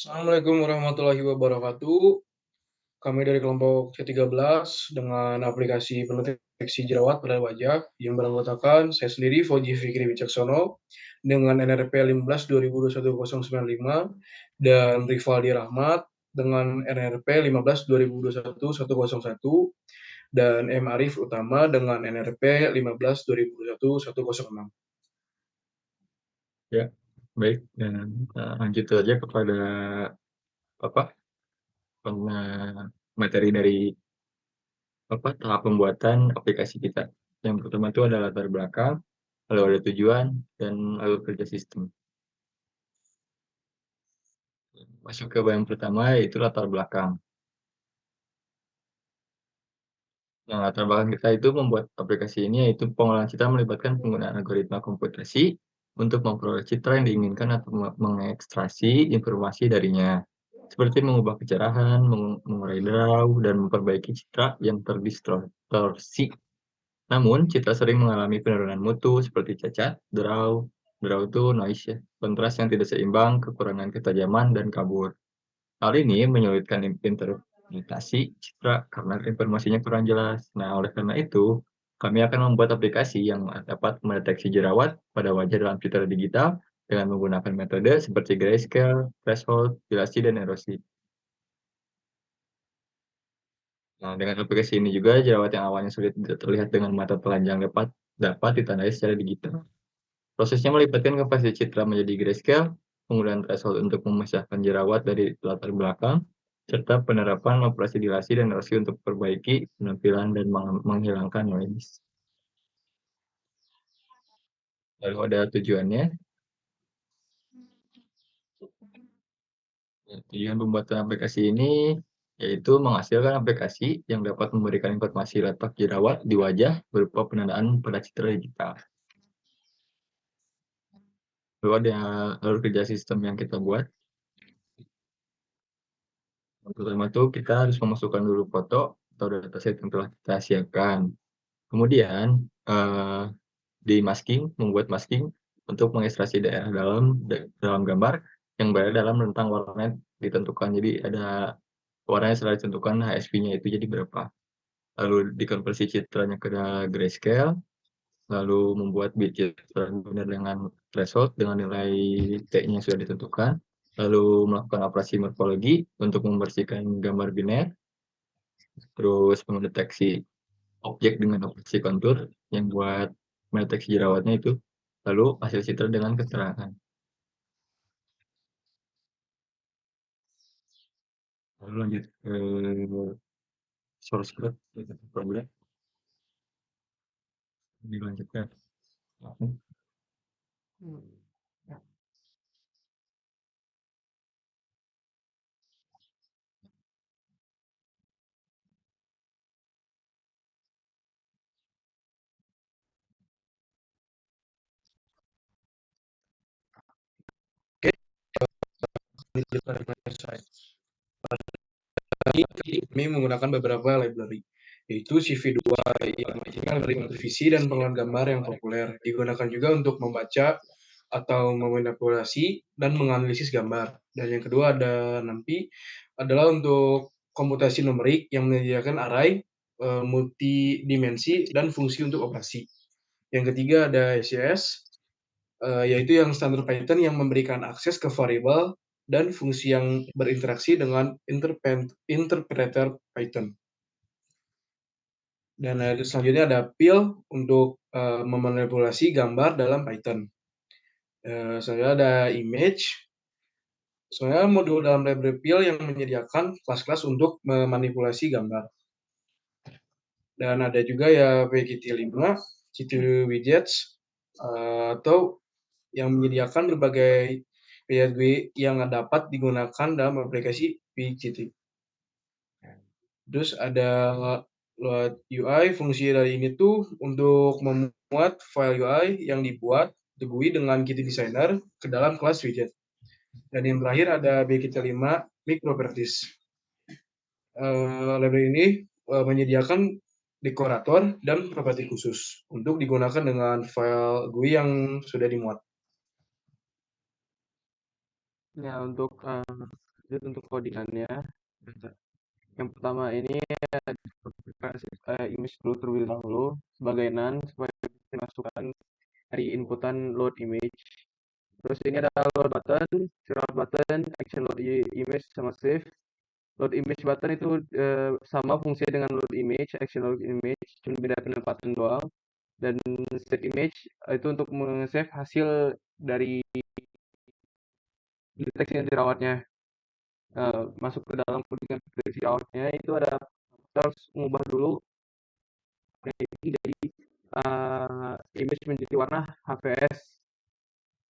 Assalamualaikum warahmatullahi wabarakatuh. Kami dari kelompok C13 dengan aplikasi pendeteksi jerawat pada wajah yang beranggotakan saya sendiri Fauji Fikri Wicaksono dengan NRP 15 2021-095 dan Rivaldi Rahmat dengan NRP 15 2021-101 dan M. Arif Utama dengan NRP 15 2021-106. Ya, baik. Dan lanjut saja kepada apa materi dari tahap pembuatan aplikasi kita. Yang pertama itu ada latar belakang, lalu ada tujuan, dan lalu kerja sistem. Masuk ke yang pertama yaitu latar belakang. Yang latar belakang kita itu membuat aplikasi ini yaitu pengolahan citra melibatkan penggunaan algoritma komputasi untuk memperoleh citra yang diinginkan atau mengekstraksi informasi darinya. Seperti mengubah kecerahan, mengurai draw, dan memperbaiki citra yang terdistorsi. Namun, citra sering mengalami penurunan mutu seperti cacat, draw itu noise ya, kontras yang tidak seimbang, kekurangan ketajaman, dan kabur. Hal ini menyulitkan interpretasi citra karena informasinya kurang jelas. Nah, oleh karena itu, kami akan membuat aplikasi yang dapat mendeteksi jerawat pada wajah dalam citra digital dengan menggunakan metode seperti grayscale, threshold, dilasi, dan erosi. Nah, dengan aplikasi ini juga jerawat yang awalnya sulit terlihat dengan mata telanjang dapat ditandai secara digital. Prosesnya melibatkan konversi citra menjadi grayscale, penggunaan threshold untuk memisahkan jerawat dari latar belakang, serta penerapan operasi dilasi dan erosi untuk perbaiki penampilan dan menghilangkan noise. Lalu ada tujuannya. Tujuan pembuatan aplikasi ini yaitu menghasilkan aplikasi yang dapat memberikan informasi letak jerawat di wajah berupa penandaan pada citra digital. Lalu kerja sistem yang kita buat. Yang pertama itu kita harus memasukkan dulu foto atau dataset yang telah kita siapkan. Kemudian membuat masking untuk mengekstraksi daerah dalam gambar yang berada dalam rentang warna ditentukan. Jadi ada warnanya setelah ditentukan HSV-nya itu jadi berapa. Lalu dikonversi citranya ke grayscale, lalu membuat bit citra benar dengan threshold dengan nilai T-nya sudah ditentukan, lalu melakukan operasi morfologi untuk membersihkan gambar biner, terus mendeteksi objek dengan operasi kontur yang buat mendeteksi jerawatnya itu, lalu hasil citra dengan keterangan. Lalu lanjut ke source code, problem dilanjutkan. Kami menggunakan beberapa library, yaitu CV2 yang dari visi dan pengolahan gambar yang populer. Digunakan juga untuk membaca atau memanipulasi dan menganalisis gambar. Dan yang kedua ada NumPy, adalah untuk komputasi numerik yang menyediakan array, multidimensi, dan fungsi untuk operasi. Yang ketiga ada SCS, yaitu yang standar Python yang memberikan akses ke variabel dan fungsi yang berinteraksi dengan interpreter Python. Dan selanjutnya ada pil untuk memanipulasi gambar dalam Python. Selanjutnya ada image. Sebenarnya modul dalam library pil yang menyediakan kelas-kelas untuk memanipulasi gambar. Dan ada juga ya PGT5, Qt widgets, atau yang menyediakan berbagai PSB yang dapat digunakan dalam aplikasi PGT. Terus ada load UI, fungsi dari ini tuh untuk memuat file UI yang dibuat GUI dengan Qt Designer ke dalam kelas widget. Dan yang terakhir ada BQT5 Microproperties. Library ini menyediakan dekorator dan properti khusus untuk digunakan dengan file GUI yang sudah dimuat. Ya, untuk Lanjut untuk codingannya. Yang pertama ini kasih image dulu terlebih dahulu sebagai none supaya dimasukkan dari inputan load image. Terus ini ada load button, surround button, action load image sama save. Load image button itu sama fungsinya dengan load image, action load image, cuma beda penempatan doang. Dan save image itu untuk men-save hasil dari deteksi yang dirawatnya. Masuk ke dalam codingan deteksi rawatnya itu ada kita harus mengubah dulu dari image menjadi warna HVS.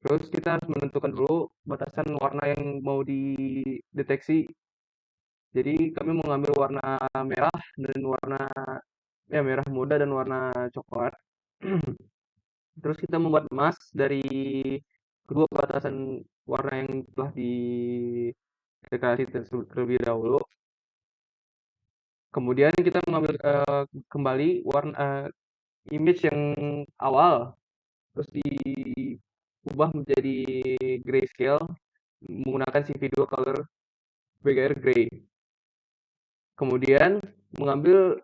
Terus kita harus menentukan dulu batasan warna yang mau dideteksi. Jadi kami mengambil warna merah dan warna merah muda dan warna coklat. Terus kita membuat mask dari kedua batasan warna yang telah dideklarasi tersebut terlebih dahulu. Kemudian kita mengambil kembali warna image yang awal, terus diubah menjadi grayscale menggunakan CV2 color BGR gray. Kemudian mengambil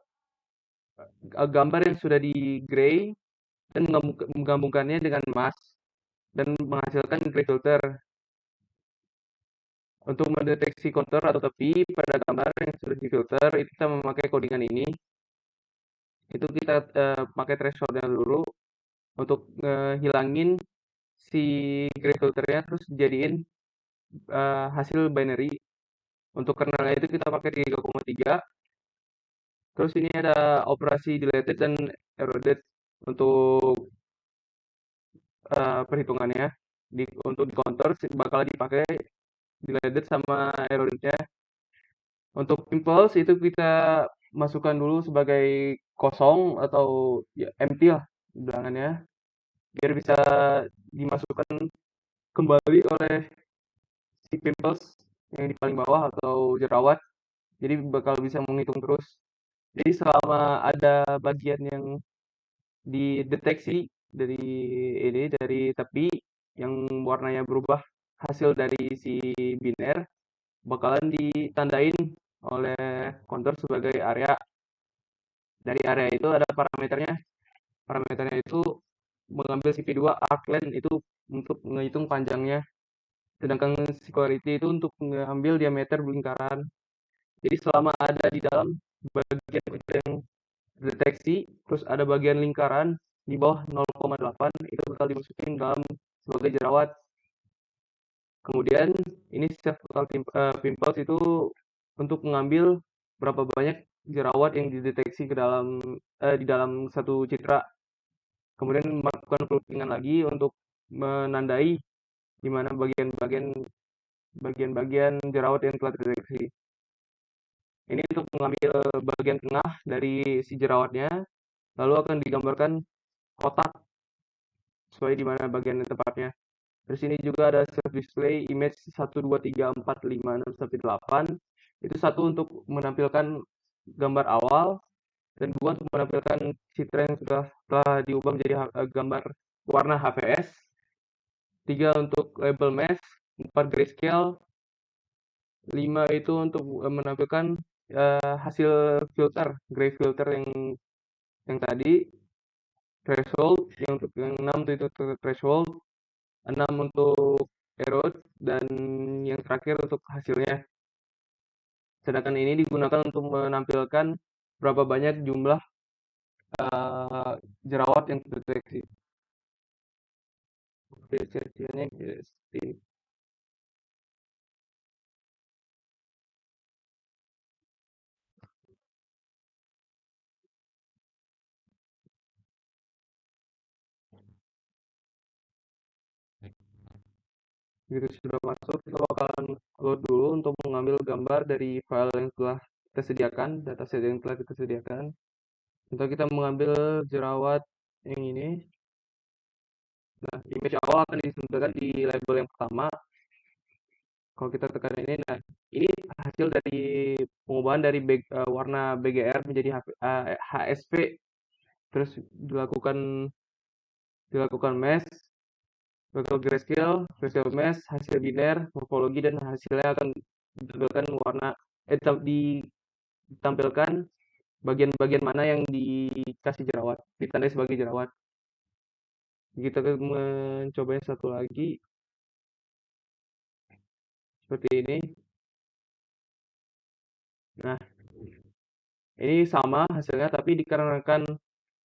gambar yang sudah di gray dan menggabungkannya dengan mask dan menghasilkan gray filter. Untuk mendeteksi kontur atau tepi pada gambar yang sudah difilter, itu kita memakai codingan ini. Itu kita pakai thresholdnya dulu untuk hilangin si gray filternya, terus jadiin hasil binary. Untuk kernelnya itu kita pakai 3,3. Terus ini ada operasi deleted dan eroded untuk perhitungannya. Untuk di counter bakal dipakai deleted sama erodednya. Untuk impulse itu kita masukkan dulu sebagai kosong atau ya empty lah bilangannya biar bisa dimasukkan kembali oleh si pimples yang di paling bawah atau jerawat. Jadi bakal bisa menghitung terus. Jadi selama ada bagian yang dideteksi dari ini dari tepi yang warnanya berubah hasil dari si biner bakalan ditandain oleh kontur sebagai area. Dari area itu ada parameternya. Parameternya itu mengambil CP2 arc length itu untuk menghitung panjangnya. Sedangkan squarity itu untuk mengambil diameter lingkaran. Jadi selama ada di dalam bagian yang deteksi, terus ada bagian lingkaran di bawah 0,8 itu bakal dimasukin dalam sebagai jerawat. Kemudian ini self total pimples itu untuk mengambil berapa banyak jerawat yang dideteksi ke dalam di dalam satu citra. Kemudian melakukan plottingan lagi untuk menandai di mana bagian-bagian jerawat yang telah terdeteksi. Ini untuk mengambil bagian tengah dari si jerawatnya, lalu akan digambarkan kotak sesuai di mana bagian tempatnya. Terus ini juga ada self display image 1 2 3 4 5 6 sampai 8. Itu satu untuk menampilkan gambar awal dan dua untuk menampilkan citra yang sudah telah diubah menjadi gambar warna HVS. 3 untuk label mesh, 4 grayscale, 5 itu untuk menampilkan hasil filter, gray filter yang tadi, threshold, yang untuk yang 6 itu threshold, 6 untuk erode, dan yang terakhir untuk hasilnya. Sedangkan ini digunakan untuk menampilkan berapa banyak jumlah jerawat yang terdeteksi. Deteksinya gitu sudah masuk, kita bakalan load dulu untuk mengambil gambar dari file yang telah kita sediakan, dataset yang telah kita sediakan. Untuk kita mengambil jerawat yang ini, nah image awal akan ditampilkan di label yang pertama. Kalau kita tekan ini, nah ini hasil dari pengubahan dari warna BGR menjadi HSV. Terus dilakukan mesh, bakal grayscale mesh, hasil biner, morfologi, dan hasilnya akan ditampilkan warna ditampilkan bagian-bagian mana yang dikasih jerawat, ditandai sebagai jerawat. Kita mencoba yang satu lagi seperti ini. Nah, ini sama hasilnya, tapi dikarenakan